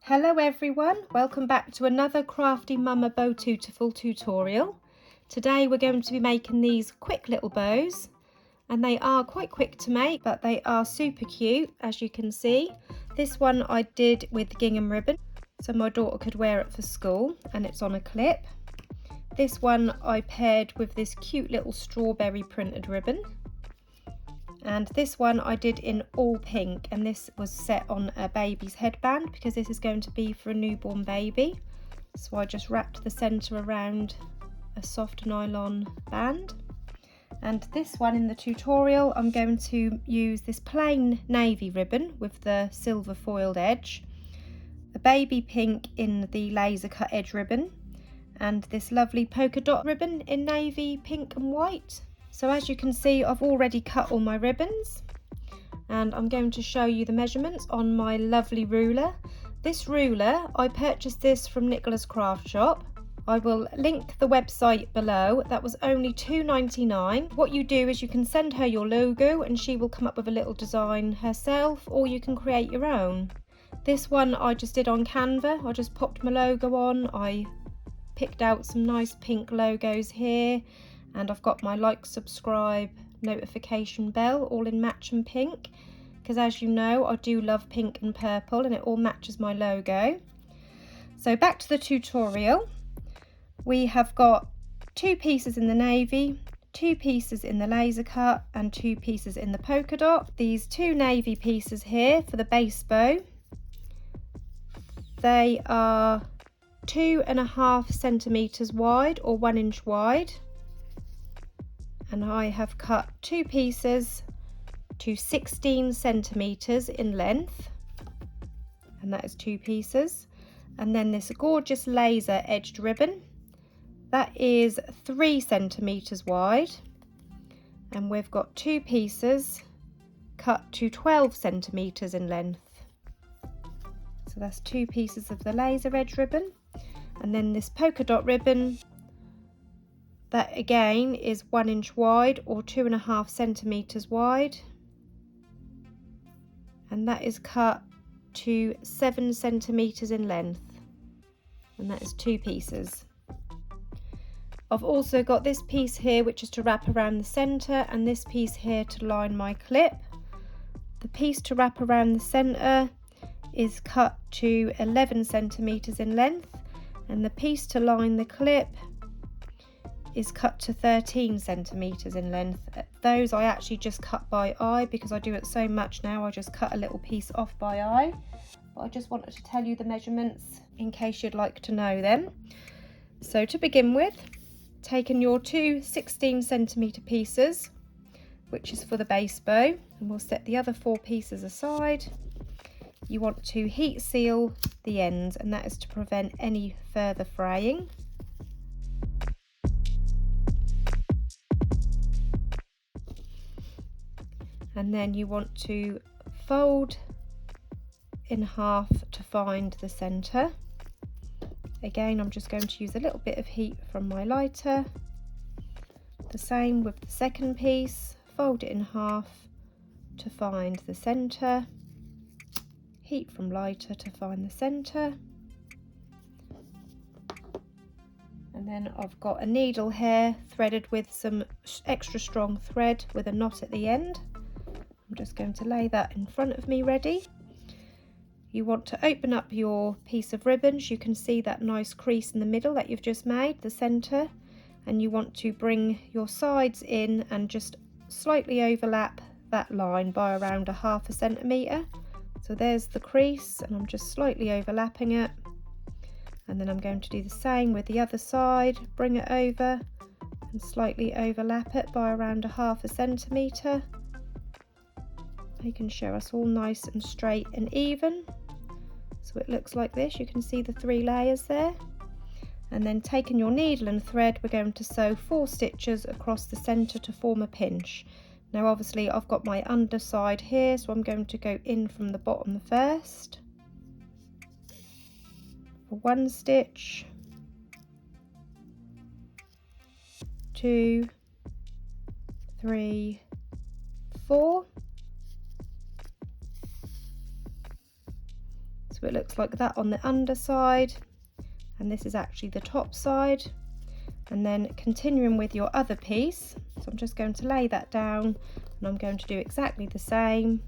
Hello everyone, welcome back to another Crafty Mumma BowTutuful tutorial. Today we're going to be making these quick little bows, and they are quite quick to make, but they are super cute, as you can see. This one I did with gingham ribbon, so my daughter could wear it for school, and it's on a clip. This one I paired with this cute little strawberry printed ribbon. And this one I did in all pink, and this was set on a baby's headband because this is going to be for a newborn baby. So I just wrapped the centre around a soft nylon band. And this one in the tutorial, I'm going to use this plain navy ribbon with the silver foiled edge, a baby pink in the laser cut edge ribbon, and this lovely polka dot ribbon in navy, pink and white. So as you can see, I've already cut all my ribbons, and I'm going to show you the measurements on my lovely ruler. This ruler, I purchased this from Nicola's Craft Shop. I will link the website below. That was only £2.99. What you do is you can send her your logo and she will come up with a little design herself, or you can create your own. This one I just did on Canva. I just popped my logo on. I picked out some nice pink logos here. And I've got my like, subscribe, notification bell all in match and pink, because as you know, I do love pink and purple and it all matches my logo. So back to the tutorial. We have got 2 pieces in the navy, 2 pieces in the laser cut and 2 pieces in the polka dot. These 2 navy pieces here for the base bow, they are 2.5 centimeters wide or 1 inch wide. And I have cut 2 pieces to 16 centimeters in length, and that is 2 pieces. And then this gorgeous laser edged ribbon, that is 3 centimeters wide, and we've got 2 pieces cut to 12 centimeters in length. So that's 2 pieces of the laser edge ribbon. And then this polka dot ribbon, that again is 1 inch wide or 2.5 centimeters wide, and that is cut to 7 centimeters in length, and that is 2 pieces. I've also got this piece here which is to wrap around the centre, and this piece here to line my clip. The piece to wrap around the centre is cut to 11 centimeters in length, and the piece to line the clip is cut to 13 centimeters in length. Those I actually just cut by eye because I do it so much now. I just cut a little piece off by eye, but I just wanted to tell you the measurements in case you'd like to know them. So to begin with, taking your 2 16 centimeter pieces, which is for the base bow, and we'll set the other 4 pieces aside. You want to heat seal the ends, and that is to prevent any further fraying. And then you want to fold in half to find the centre. Again, I'm just going to use a little bit of heat from my lighter. The same with the second piece, fold it in half to find the centre. Heat from lighter to find the centre. And then I've got a needle here threaded with some extra strong thread with a knot at the end. I'm just going to lay that in front of me ready. You want to open up your piece of ribbon. You can see that nice crease in the middle that you've just made, the centre, and you want to bring your sides in and just slightly overlap that line by around 1/2 centimetre. So there's the crease, and I'm just slightly overlapping it, and then I'm going to do the same with the other side, bring it over and slightly overlap it by around 1/2 centimetre. Making sure it's all nice and straight and even, so it looks like this. You can see the 3 layers there. And then taking your needle and thread, we're going to sew 4 stitches across the centre to form a pinch. Now obviously I've got my underside here, so I'm going to go in from the bottom first for 1 stitch, 2, 3, 4. So it looks like that on the underside, and this is actually the top side. And then continuing with your other piece, so I'm just going to lay that down and I'm going to do exactly the same.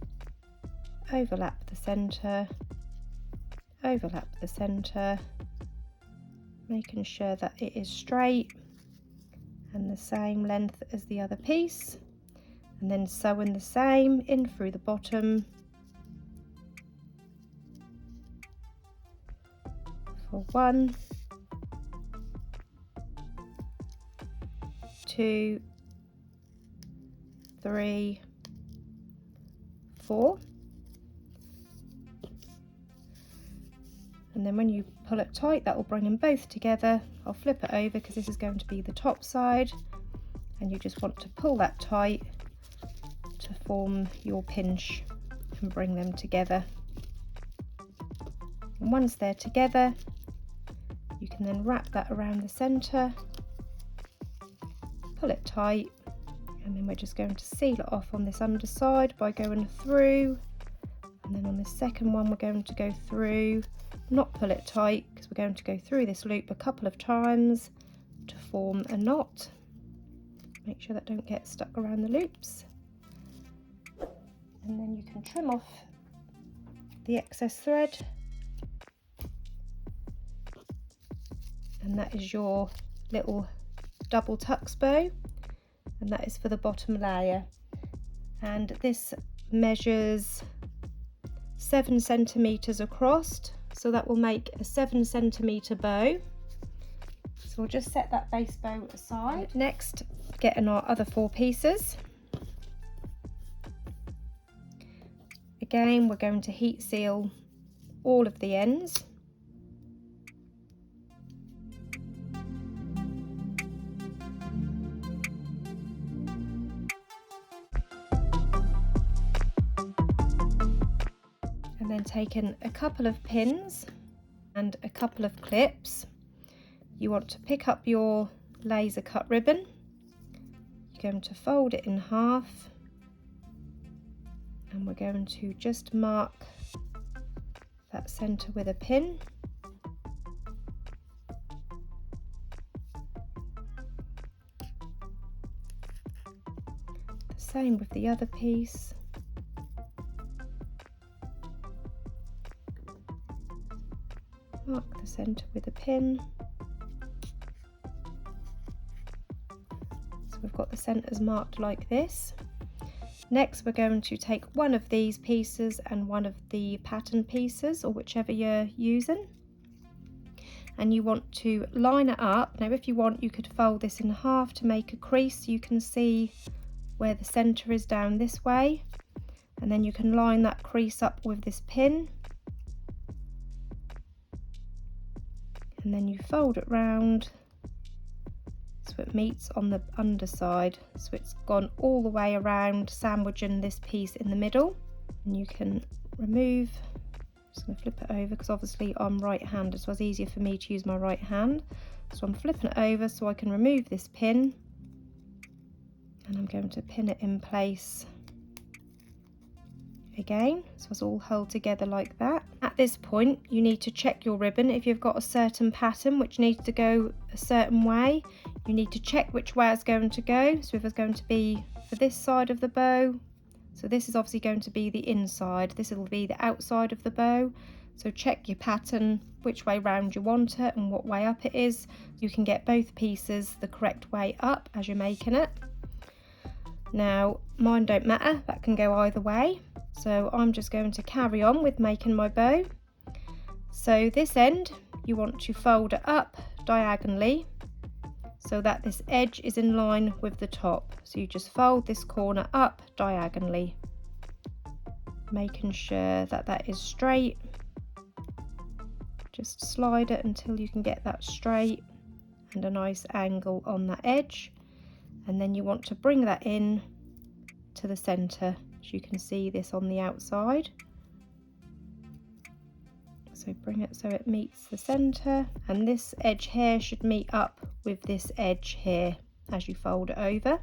Overlap the centre, overlap the centre, making sure that it is straight and the same length as the other piece, and then sewing the same in through the bottom for 1, 2, 3, 4. And then when you pull it tight, that will bring them both together. I'll flip it over because this is going to be the top side, and you just want to pull that tight to form your pinch and bring them together. And once they're together, you can then wrap that around the centre, pull it tight, and then we're just going to seal it off on this underside by going through, and then on the second one we're going to go through, not pull it tight because we're going to go through this loop a couple of times to form a knot. Make sure that don't get stuck around the loops, and then you can trim off the excess thread, and that is your little double tucks bow, and that is for the bottom layer, and this measures 7 centimeters across, so that will make a 7 centimeter bow. So we'll just set that base bow aside. Next, getting our other 4 pieces. Again, we're going to heat seal all of the ends. And then taking a couple of pins and a couple of clips, you want to pick up your laser cut ribbon. You're going to fold it in half, and we're going to just mark that centre with a pin. The same with the other piece. Mark the centre with a pin. So we've got the centres marked like this. Next, we're going to take one of these pieces and one of the pattern pieces, or whichever you're using, and you want to line it up. Now, if you want, you could fold this in half to make a crease. You can see where the centre is down this way, and then you can line that crease up with this pin, and then you fold it round so it meets on the underside, so it's gone all the way around, sandwiching this piece in the middle. And you can remove, I'm just going to flip it over because obviously I'm right-handed, so it's easier for me to use my right hand. So I'm flipping it over so I can remove this pin, and I'm going to pin it in place again, so it's all held together like that. At this point, you need to check your ribbon. If you've got a certain pattern which needs to go a certain way, you need to check which way it's going to go. So if it's going to be for this side of the bow, so this is obviously going to be the inside, this will be the outside of the bow. So check your pattern, which way round you want it and what way up it is. You can get both pieces the correct way up as you're making it. Now, mine don't matter, that can go either way. So I'm just going to carry on with making my bow. So this end, you want to fold it up diagonally so that this edge is in line with the top. So you just fold this corner up diagonally, making sure that that is straight. Just slide it until you can get that straight and a nice angle on that edge. And then you want to bring that in to the centre. You can see this on the outside, so bring it so it meets the centre, and this edge here should meet up with this edge here as you fold it over.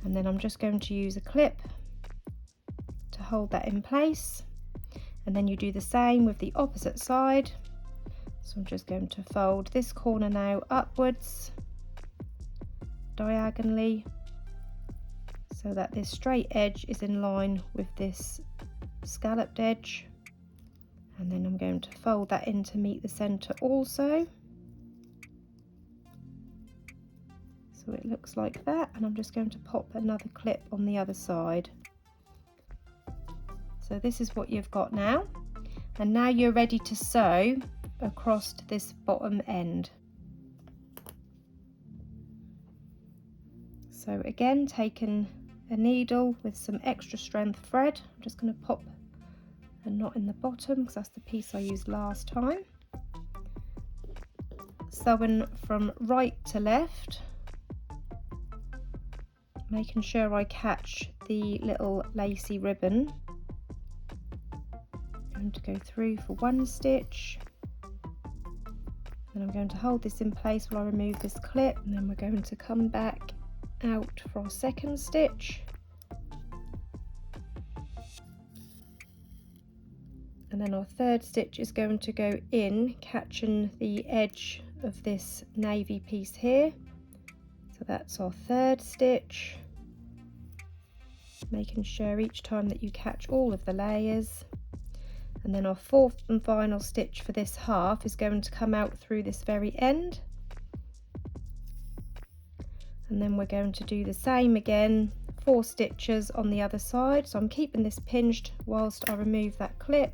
And then I'm just going to use a clip to hold that in place, And then you do the same with the opposite side. So I'm just going to fold this corner now upwards, diagonally, so that this straight edge is in line with this scalloped edge. And then I'm going to fold that in to meet the centre also. So it looks like that, and I'm just going to pop another clip on the other side. So this is what you've got now, and now you're ready to sew across to this bottom end. So again, taking a needle with some extra strength thread, I'm just going to pop a knot in the bottom because that's the piece I used last time. Sewing from right to left, making sure I catch the little lacy ribbon. I'm going to go through for one stitch, and I'm going to hold this in place while I remove this clip, and then we're going to come back out for our second stitch, and then our third stitch is going to go in, catching the edge of this navy piece here. So that's our third stitch, making sure each time that you catch all of the layers. And then our fourth and final stitch for this half is going to come out through this very end, and then we're going to do the same again, 4 stitches on the other side. So I'm keeping this pinched whilst I remove that clip,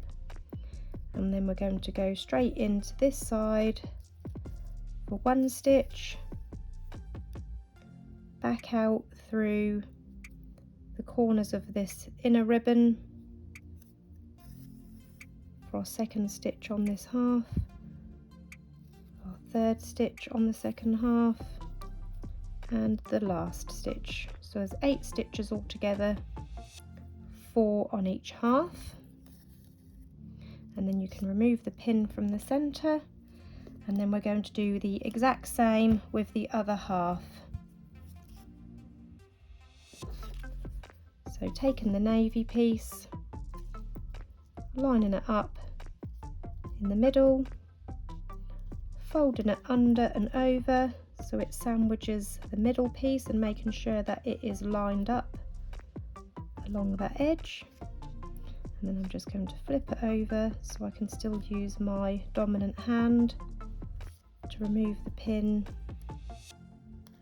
and then we're going to go straight into this side for 1 stitch, back out through the corners of this inner ribbon for our second stitch on this half, our third stitch on the second half, and the last stitch. So there's 8 stitches altogether, 4 on each half, and then you can remove the pin from the center, and then we're going to do the exact same with the other half. So taking the navy piece, lining it up in the middle, folding it under and over so it sandwiches the middle piece, and making sure that it is lined up along that edge. And then I'm just going to flip it over so I can still use my dominant hand to remove the pin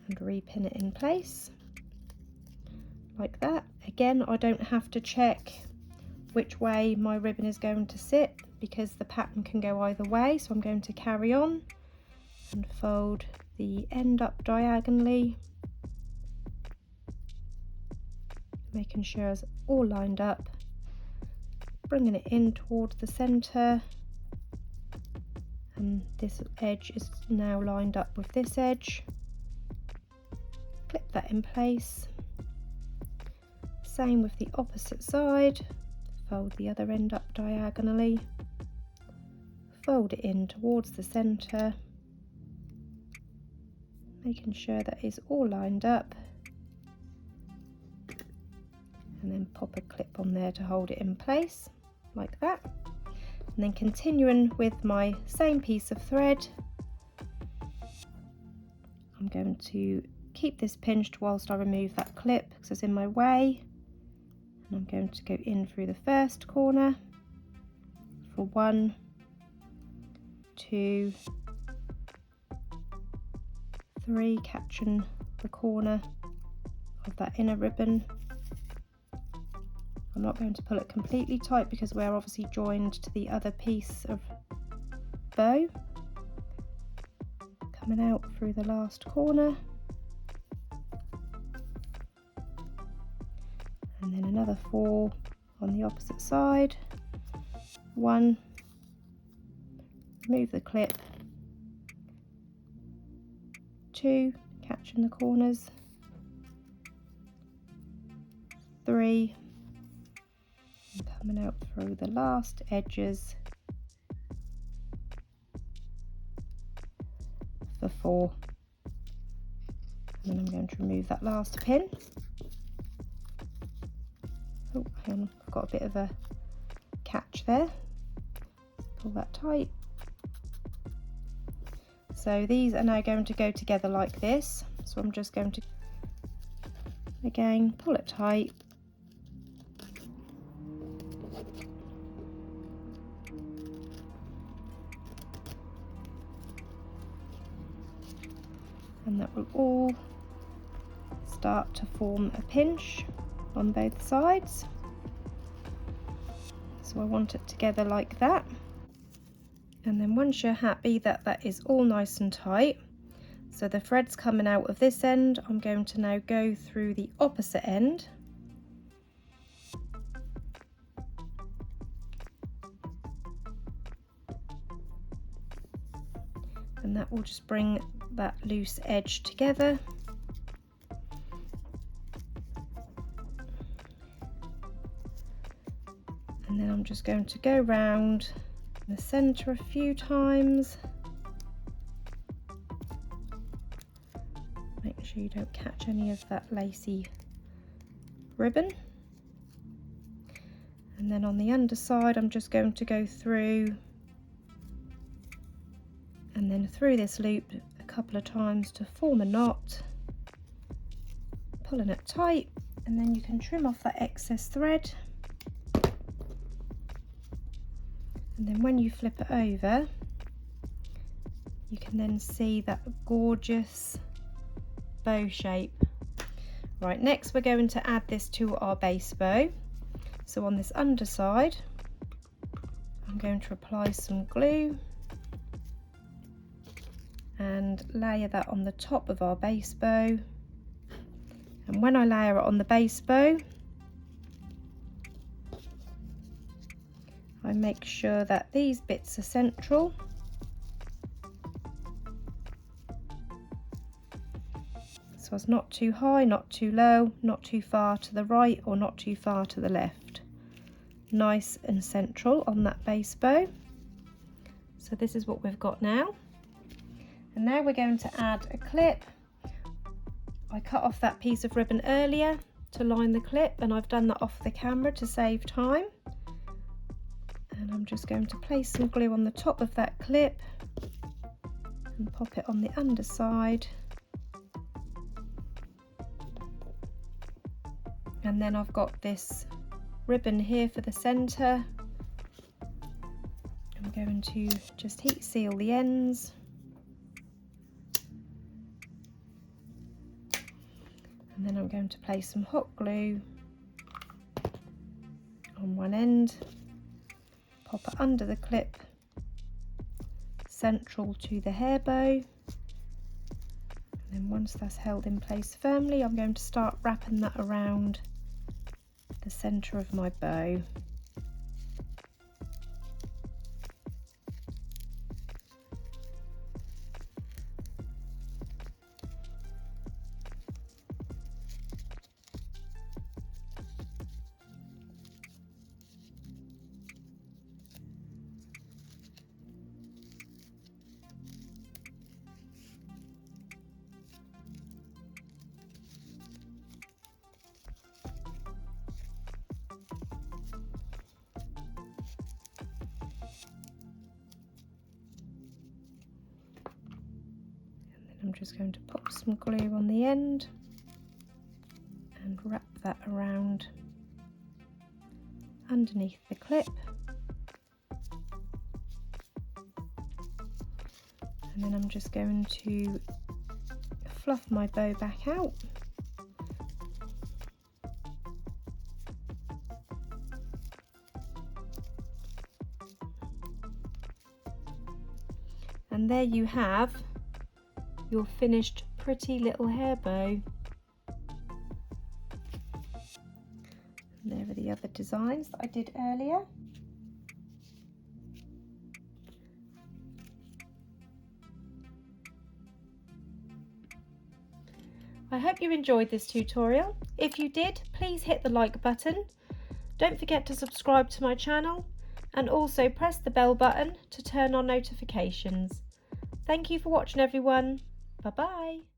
and repin it in place like that. Again, I don't have to check which way my ribbon is going to sit because the pattern can go either way, so I'm going to carry on and fold the end up diagonally, making sure it's all lined up, bringing it in towards the center, and this edge is now lined up with this edge. Clip that in place. Same with the opposite side, fold the other end up diagonally, fold it in towards the center, making sure that it's all lined up, and then pop a clip on there to hold it in place like that. And then continuing with my same piece of thread, I'm going to keep this pinched whilst I remove that clip because it's in my way, and I'm going to go in through the first corner for 1, 2, 3, catching the corner of that inner ribbon. I'm not going to pull it completely tight because we're obviously joined to the other piece of bow. Coming out through the last corner, and then another 4 on the opposite side. 1, remove the clip, 2, catching the corners, 3, and coming out through the last edges for 4, and then I'm going to remove that last pin. Oh, hang on, I've got a bit of a catch pinch there. Pull that tight. So these are now going to go together like this. So I'm just going to, again, pull it tight. And that will all start to form a pinch on both sides. So I want it together like that. And then once you're happy that that is all nice and tight, so the thread's coming out of this end, I'm going to now go through the opposite end. And that will just bring that loose edge together. And then I'm just going to go round the center a few times. Make sure you don't catch any of that lacy ribbon. And then on the underside, I'm just going to go through and then through this loop a couple of times to form a knot, pulling it tight, and then you can trim off that excess thread. And then when you flip it over, you can then see that gorgeous bow shape. Right, next we're going to add this to our base bow. So on this underside, I'm going to apply some glue and layer that on the top of our base bow. And when I layer it on the base bow, I make sure that these bits are central. So it's not too high, not too low, not too far to the right or not too far to the left. Nice and central on that base bow. So this is what we've got now. And now we're going to add a clip. I cut off that piece of ribbon earlier to line the clip, and I've done that off the camera to save time. And I'm just going to place some glue on the top of that clip and pop it on the underside. And then I've got this ribbon here for the center. I'm going to just heat seal the ends. And then I'm going to place some hot glue on one end, pop it under the clip, central to the hair bow. And then once that's held in place firmly, I'm going to start wrapping that around the center of my bow. I'm just going to pop some glue on the end and wrap that around underneath the clip. And then I'm just going to fluff my bow back out. And there you have your finished pretty little hair bow. And there are the other designs that I did earlier. I hope you enjoyed this tutorial. If you did, please hit the like button. Don't forget to subscribe to my channel and also press the bell button to turn on notifications. Thank you for watching, everyone. Bye-bye.